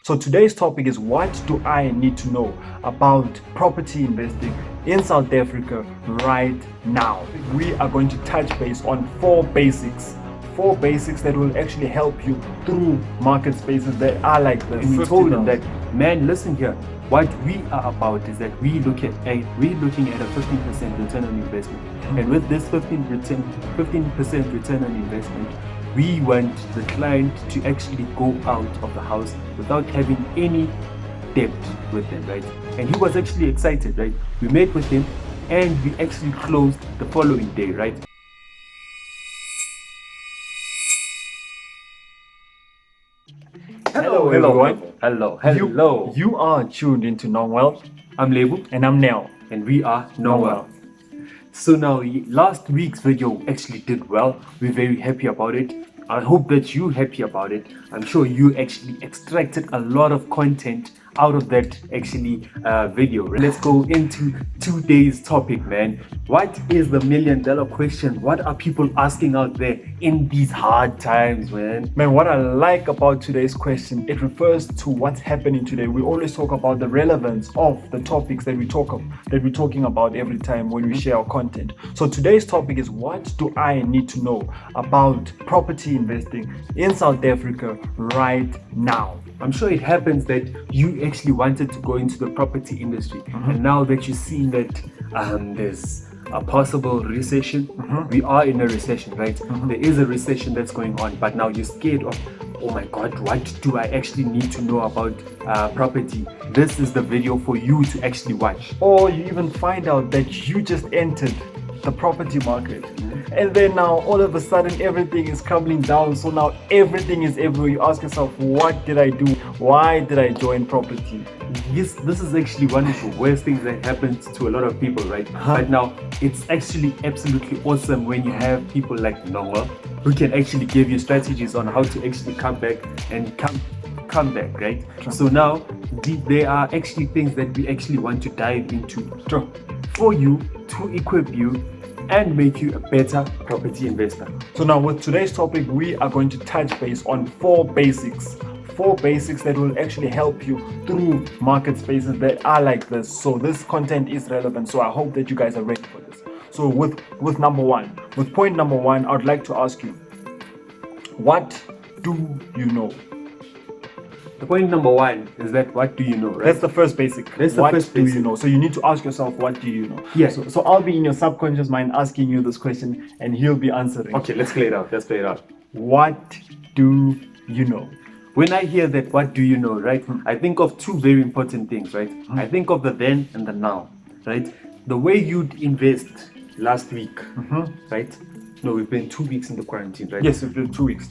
So today's topic is, what do I need to know about property investing in South Africa right now? We are going to touch base on four basics that will actually help you through market spaces that are like this. And we told them that, man, listen here, what we are about is that we're looking at a 15% return on investment. And with this 15% return on investment, we want the client to actually go out of the house without having any debt with them, right? And he was actually excited, right? We met with him and we actually closed the following day, right? Hello everyone. Hello. You are tuned into Nongwell. I'm Lebu And I'm Nell. and we are Noel. So now, last week's video actually did well. We're very happy about it. I hope that you're happy about it. I'm sure you actually extracted a lot of content out of that video. Let's go into today's topic, man. What is the $1 million question? What are people asking out there in these hard times, man? Man, what I like about today's question, it refers to what's happening today. We always talk about the relevance of the topics that we're talking about every time when we share our content. So today's topic is, what do I need to know about property investing in South Africa right now? I'm sure it happens that you actually wanted to go into the property industry, and now that you've seen that there's a possible recession, we are in a recession, right? There is a recession that's going on, but now you're scared of, oh my God, what do I actually need to know about property? This is the video for you to actually watch. Or you even find out that you just entered the property market, and then now all of a sudden everything is crumbling down. So now everything is everywhere. You ask yourself, what did I do? Why did I join property? Yes, this is actually one of the worst things that happens to a lot of people, right? But now it's actually absolutely awesome when you have people like Noah who can actually give you strategies on how to actually come back, right? So now there are actually things that we actually want to dive into for you, to equip you and make you a better property investor. So now with today's topic, we are going to touch base on four basics that will actually help you through market spaces that are like this. So this content is relevant, so I hope that you guys are ready for this. So with point number one, I would like to ask you, what do you know? The point number one is that, what do you know, right? That's the first basic. What do you know? So you need to ask yourself, what do you know? Yeah. So I'll be in your subconscious mind asking you this question, and he'll be answering. Okay, let's play it out. What do you know? When I hear that, what do you know, right? I think of two very important things, right? I think of the then and the now, right? The way you'd invest last week, right? No, we've been 2 weeks in the quarantine, right? Yes, it's been 2 weeks.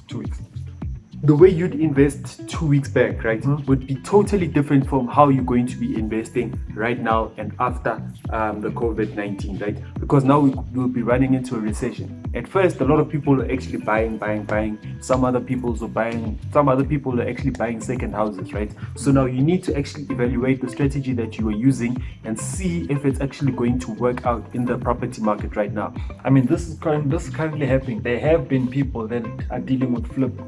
The way you'd invest 2 weeks back, right, would be totally different from how you're going to be investing right now and after the COVID-19, right? Because now we'll be running into a recession. At first, a lot of people are actually buying. Some other people are actually buying second houses, right? So now you need to actually evaluate the strategy that you are using and see if it's actually going to work out in the property market right now. I mean, this is currently happening. There have been people that are dealing with flip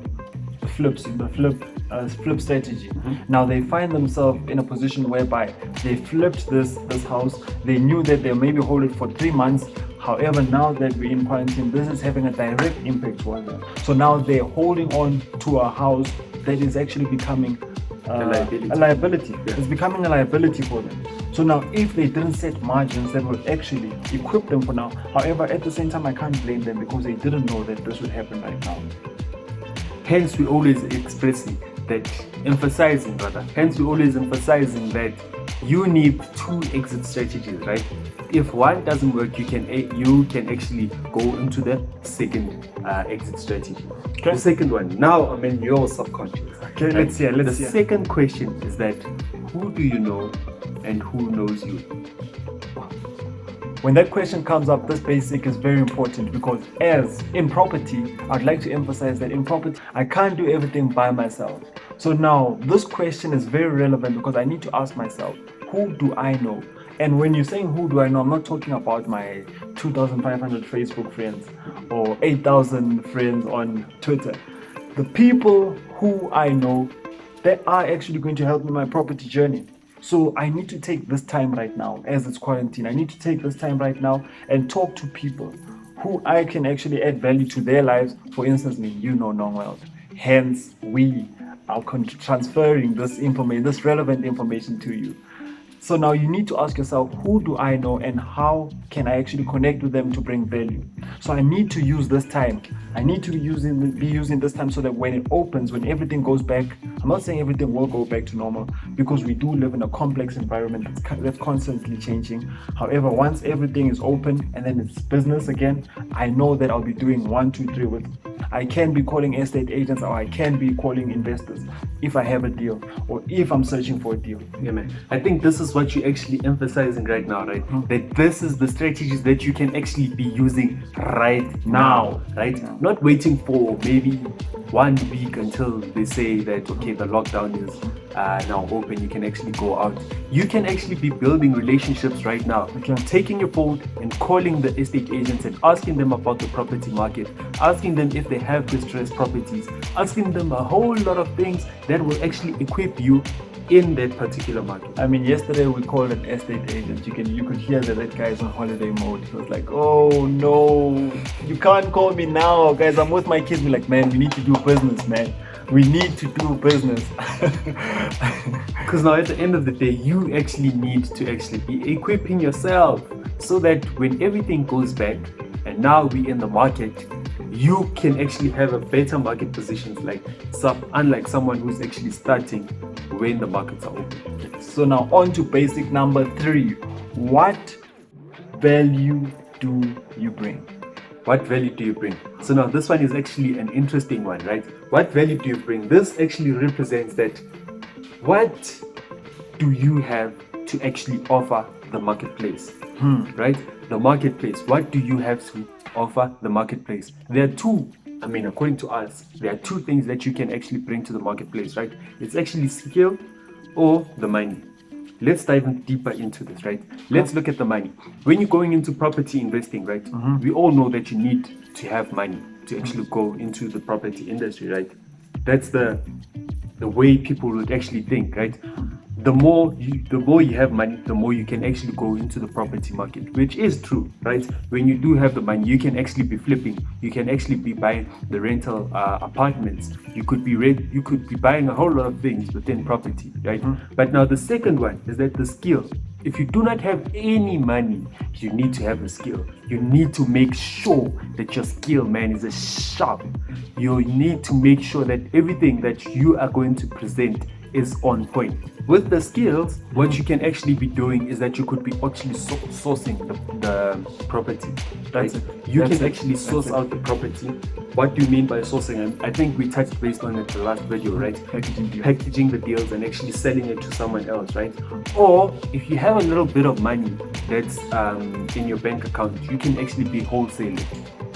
strategy. Now they find themselves in a position whereby they flipped this house. They knew that they maybe hold it for 3 months. However, now that we're in quarantine, this is having a direct impact on them. So now they're holding on to a house that is actually becoming a liability. Yeah. It's becoming a liability for them. So now, if they didn't set margins that would actually equip them for now, however, at the same time, I can't blame them because they didn't know that this would happen right now. Hence, we always emphasizing that you need 2 exit strategies, right? If one doesn't work, you can actually go into the second exit strategy. Okay. The second one, now I'm in your subconscious. Okay, right? let's hear. The second question is that, who do you know and who knows you? When that question comes up, this basic is very important, because as in property, I'd like to emphasize that in property, I can't do everything by myself. So now this question is very relevant because I need to ask myself, who do I know? And when you're saying who do I know, I'm not talking about my 2,500 Facebook friends or 8,000 friends on Twitter. The people who I know that are actually going to help me in my property journey. So I need to take this time right now, as it's quarantine. I need to take this time right now and talk to people who I can actually add value to their lives. For instance, me, you know Nongwell. Hence, we are transferring this information, this relevant information to you. So now you need to ask yourself, who do I know and how can I actually connect with them to bring value? So I need to use this time. I need to be using this time so that when it opens, when everything goes back, I'm not saying everything will go back to normal because we do live in a complex environment that's constantly changing. However, once everything is open and then it's business again, I know that I'll be doing 1, 2, 3 with. I can be calling estate agents or I can be calling investors if I have a deal or if I'm searching for a deal. Yeah, man. I think this is what you're actually emphasizing right now, right? That this is the strategies that you can actually be using right now, right? Not waiting for maybe 1 week until they say that, okay, the lockdown is now open, you can actually go out. You can actually be building relationships right now. Okay. Taking your phone and calling the estate agents and asking them about the property market, asking them if they have distressed properties, asking them a whole lot of things that will actually equip you in that particular market. I mean, yesterday we called an estate agent. You could hear that guy is on holiday mode. He was like, "Oh no, you can't call me now, guys. I'm with my kids." We're like, "Man, we need to do business, man. We need to do business." Because now at the end of the day, you actually need to actually be equipping yourself so that when everything goes back and now we're in the market, you can actually have a better market position, unlike someone who's actually starting when the markets are open. So now on to basic number 3. What value do you bring? What value do you bring? So now this one is actually an interesting one, right? What value do you bring? This actually represents that what do you have to actually offer the marketplace, right? The marketplace, what do you have to offer the marketplace? There are two, according to us, there are two things that you can actually bring to the marketplace, right? It's actually skill or the money. Let's dive deeper into this, right? Let's look at the money. When you're going into property investing, right? We all know that you need to have money to actually go into the property industry, right? That's the way people would actually think, right? The more you have money, the more you can actually go into the property market, which is true, right? When you do have the money, you can actually be flipping. You can actually be buying the rental apartments. You could be buying a whole lot of things within property, right? But now the second one is that the skill. If you do not have any money, you need to have a skill. You need to make sure that your skill, man, is sharp. You need to make sure that everything that you are going to present is on point. With the skills, what you can actually be doing is that you could be actually sourcing the property. Right? You can actually source out the property. What do you mean by sourcing? I think we touched based on it the last video, right? Packaging the deals and actually selling it to someone else, right? Or if you have a little bit of money that's in your bank account, you can actually be wholesaling.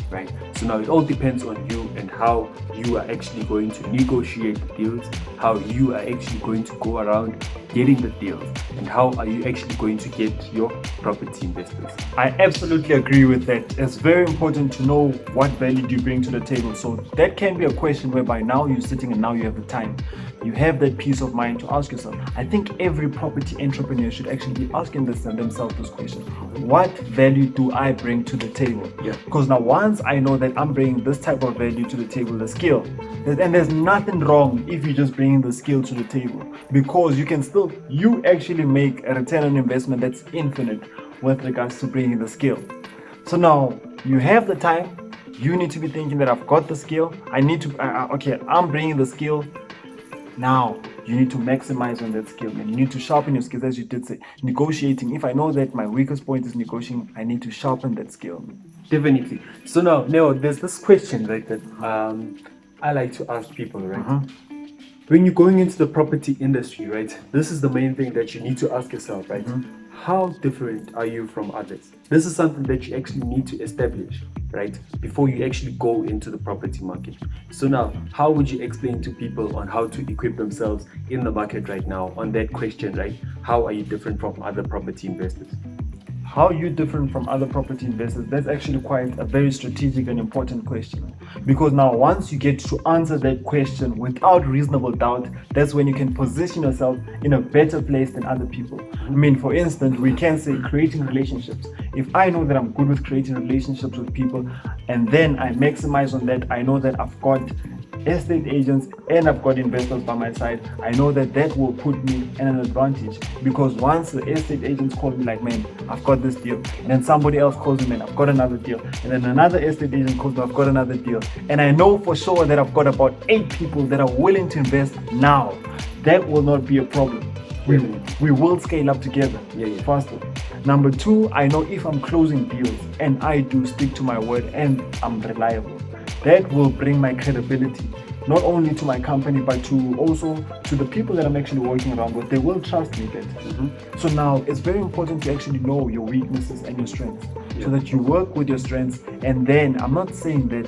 Right? So now it all depends on you and how you are actually going to negotiate the deals, how you are actually going to go around getting the deals, and how are you actually going to get your property investors. I absolutely agree with that. It's very important to know what value do you bring to the table. So that can be a question whereby now you're sitting and now you have the time. You have that peace of mind to ask yourself. I think every property entrepreneur should actually be asking themselves this question. What value do I bring to the table? Yeah. Because now once I know that I'm bringing this type of value to the table, the skill, and there's nothing wrong if you just bring the skill to the table, because you actually make a return on investment that's infinite with regards to bringing the skill. So now you have the time. You need to be thinking that I've got the skill. I'm bringing the skill. Now you need to maximize on that skill, and you need to sharpen your skills, as you did say. Negotiating. If I know that my weakest point is negotiating, I need to sharpen that skill. Definitely. So now, there's this question, right, that I like to ask people, right? When you're going into the property industry, right, this is the main thing that you need to ask yourself, right? How different are you from others? This is something that you actually need to establish, right, before you actually go into the property market. So now, how would you explain to people on how to equip themselves in the market right now on that question, right? How are you different from other property investors? How are you different from other property investors? That's actually quite a very strategic and important question. Because now once you get to answer that question without reasonable doubt, that's when you can position yourself in a better place than other people. I mean, for instance, we can say creating relationships. If I know that I'm good with creating relationships with people, and then I maximize on that, I know that I've got estate agents and I've got investors by my side, I know that that will put me in an advantage. Because once the estate agents call me like, man, I've got this deal, and then somebody else calls me, man, I've got another deal, and then another estate agent calls me, I've got another deal, and I know for sure that I've got about 8 people that are willing to invest now, that will not be a problem. We will scale up together faster. Number 2, I know if I'm closing deals and I do stick to my word and I'm reliable, that will bring my credibility not only to my company but to also to the people that I'm actually working around with. They will trust me better. So now it's very important to actually know your weaknesses and your strengths, so that you work with your strengths. And then I'm not saying that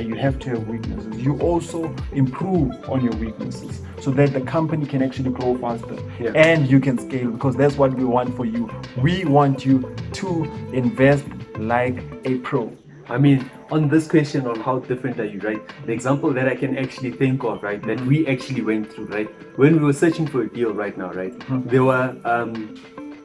you have to have weaknesses, you also improve on your weaknesses so that the company can actually grow faster and you can scale, because that's what we want for you. We want you to invest like a pro. I mean, on this question on how different are you, right? The example that I can actually think of, right, that we actually went through, right, when we were searching for a deal right now, right, there were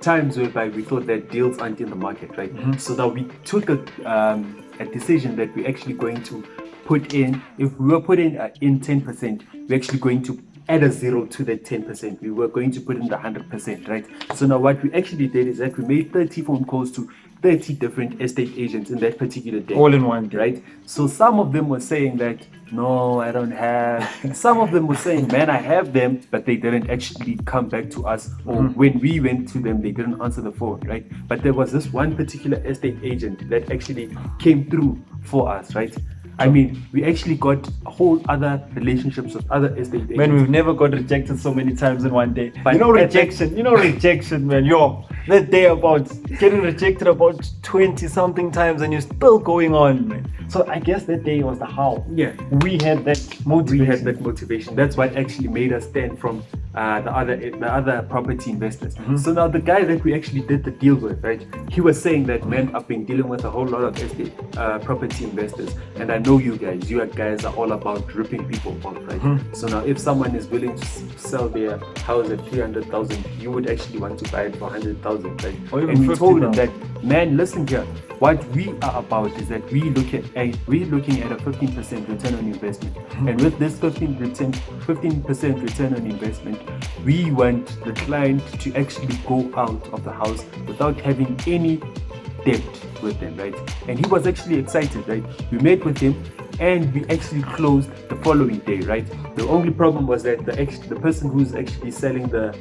times whereby we thought that deals aren't in the market, right? So that we took a decision that we're actually going to put in, if we were putting in 10%, we're actually going to add a 0 to that 10%. We were going to put in the 100%, right? So now what we actually did is that we made 30 phone calls to 30 different estate agents in that particular day. All in one day. Right? So some of them were saying that, no, I don't have. Some of them were saying, man, I have them, but they didn't actually come back to us. Or when we went to them, they didn't answer the phone, right? But there was this one particular estate agent that actually came through for us, right? I mean, we actually got whole other relationships with other estate agents. Man, we've never got rejected so many times in one day. But rejection, man. That day about getting rejected about 20 something times and you're still going on, man. So I guess that day was the how. Yeah. We had that motivation. That's what actually made us stand from the other property investors. So now the guy that we actually did the deal with, right? He was saying that, man, I've been dealing with a whole lot of estate property investors, and I know you guys are all about ripping people off, right? So now if someone is willing to sell their house at 300,000, you would actually want to buy it for 100,000, right? And we told him that, man, listen here, what we are about is that we're looking at a 15% return on investment. And with this 15% return on investment, we want the client to actually go out of the house without having any debt with them, right? And he was actually excited, right? We met with him and we actually closed the following day, right? The only problem was that the person who's actually selling the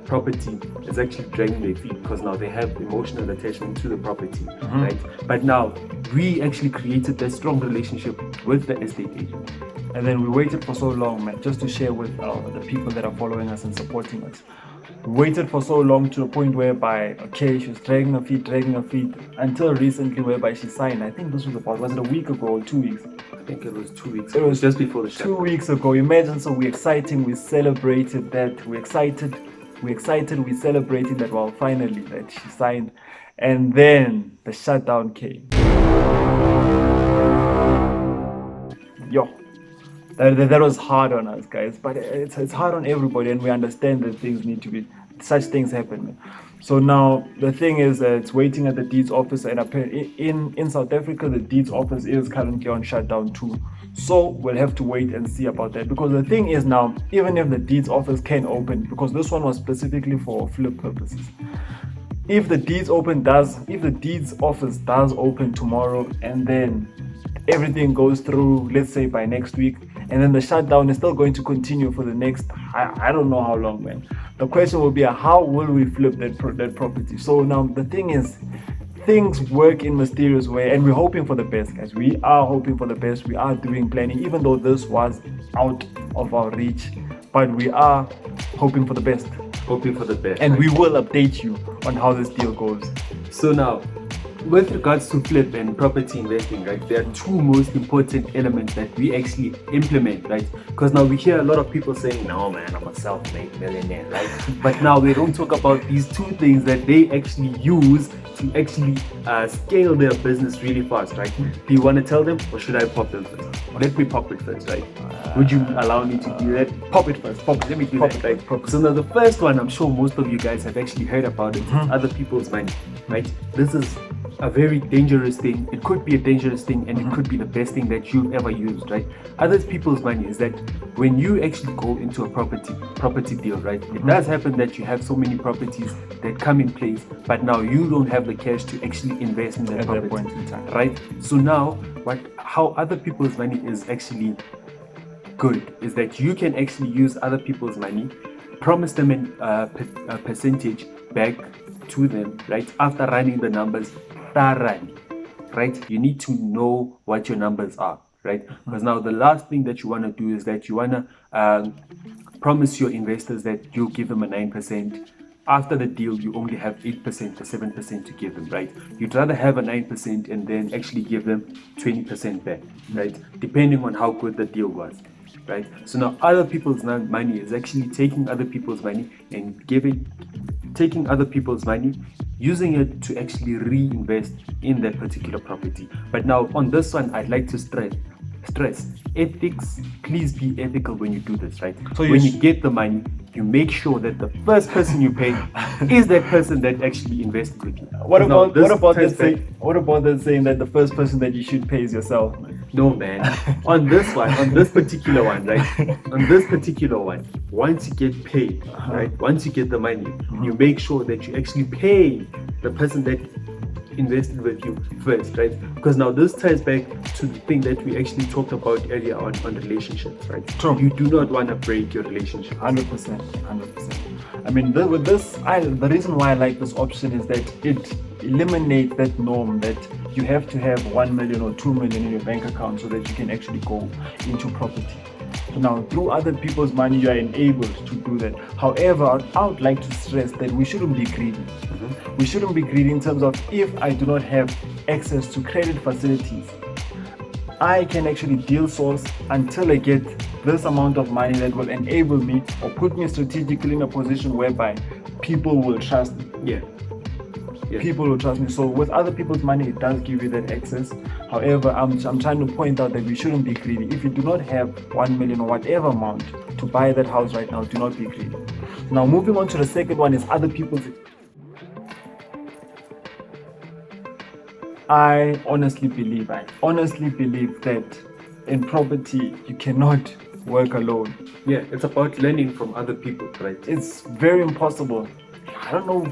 property is actually dragging their feet, because now they have emotional attachment to the property, right? But now we actually created that strong relationship with the estate agent. And then we waited for so long, man, just to share with the people that are following us and supporting us. We waited for so long to a point whereby, okay, she was dragging her feet until recently, whereby she signed. I think this was it a week ago or 2 weeks? I think it was 2 weeks. It was just before the shutdown. 2 weeks ago. Imagine, so we're exciting, we celebrated that, we celebrated that, well, finally, that she signed. And then the shutdown came. That was hard on us, guys, but it's hard on everybody, and we understand that such things happen, man. So now the thing is, it's waiting at the deeds office, and in South Africa, the deeds office is currently on shutdown too. So we'll have to wait and see about that, because the thing is now, even if the deeds office can open, because this one was specifically for flip purposes, if the deeds office does open tomorrow, and then everything goes through, let's say by next week, and then the shutdown is still going to continue for the next, I don't know how long, man. The question will be, how will we flip that property? So now the thing is, things work in mysterious way, and we're hoping for the best, guys. We are hoping for the best. We are doing planning, even though this was out of our reach, but we are hoping for the best. And we will update you on how this deal goes. So now, with regards to flip and property investing, right, there are two most important elements that we actually implement, right? Because now we hear a lot of people saying, no man, I'm a self-made millionaire, right? But now they don't talk about these two things that they actually use to actually scale their business really fast, right? Do you want to tell them, or should I pop them first? Let me pop it first, right? Would you allow me to do that? Pop it first. Pop it. Let me do Pop that, it. right? Pop it. So now the first one, I'm sure most of you guys have actually heard about it. Other people's money, right? This is a very dangerous thing. It could be a dangerous thing, and it could be the best thing that you've ever used, right? Other people's money is that when you actually go into a property deal, right? It does happen that you have so many properties that come in place, but now you don't have the cash to actually invest in that At property, that point in time. right? So now, how other people's money is actually good is that you can actually use other people's money, promise them a percentage back to them, right? After running the numbers thoroughly, right? You need to know what your numbers are, right? Because now the last thing that you want to do is that you want to promise your investors that you'll give them a 9%. After the deal, you only have 8% or 7% to give them, right? You'd rather have a 9% and then actually give them 20% back, right? Depending on how good the deal was, right? So now other people's money is actually taking other people's money and taking other people's money, using it to actually reinvest in that particular property. But now on this one, I'd like to stress ethics. Please be ethical when you do this, right? So when you get the money, you make sure that the first person you pay is that person that actually invested with you. What about turns back- that saying that the first person that you should pay is yourself, man? No man, on this particular one, right? On this particular one, once you get paid, right? Once you get the money, you make sure that you actually pay the person that invested with you first, right? Because now this ties back to the thing that we actually talked about earlier on relationships, right? True. You do not want to break your relationship. 100%. I mean, with this, the reason why I like this option is that it eliminates that norm that you have to have 1 million or 2 million in your bank account so that you can actually go into property. So now, through other people's money, you are enabled to do that. However, I would like to stress that we shouldn't be greedy. We shouldn't be greedy in terms of if I do not have access to credit facilities, I can actually deal source until I get this amount of money that will enable me or put me strategically in a position whereby people will trust me. Yeah. People will trust me. So with other people's money, it does give you that access. However, I'm trying to point out that we shouldn't be greedy. If you do not have 1 million or whatever amount to buy that house right now, do not be greedy. Now, moving on to the second one is other people's. I honestly believe that in property, you cannot work alone. Yeah, it's about learning from other people, right? It's very impossible. I don't know.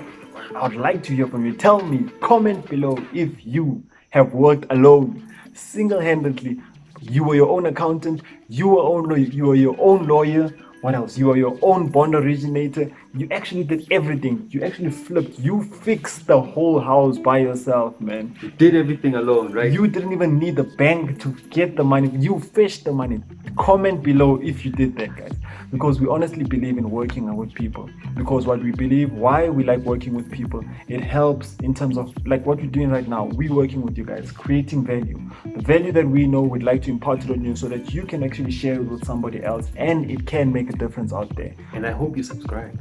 I'd like to hear from you. Tell me, comment below if you have worked alone, single-handedly. You were your own accountant, you were your own lawyer. What else? You are your own bond originator. You actually did everything. You actually flipped. You fixed the whole house by yourself, man. You did everything alone, right? You didn't even need the bank to get the money. You fished the money. Comment below if you did that, guys. Because we honestly believe in working with people. Because what we believe, why we like working with people, it helps in terms of like what we're doing right now. We're working with you guys, creating value. The value that we know we'd like to impart it on you so that you can actually share it with somebody else and it can make a difference out there. And I hope you subscribe.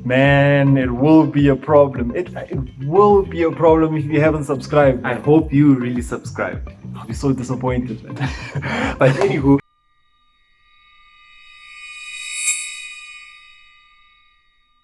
Man, it will be a problem. It will be a problem if you haven't subscribed. I hope you really subscribe. I'll be so disappointed, man. But anywho,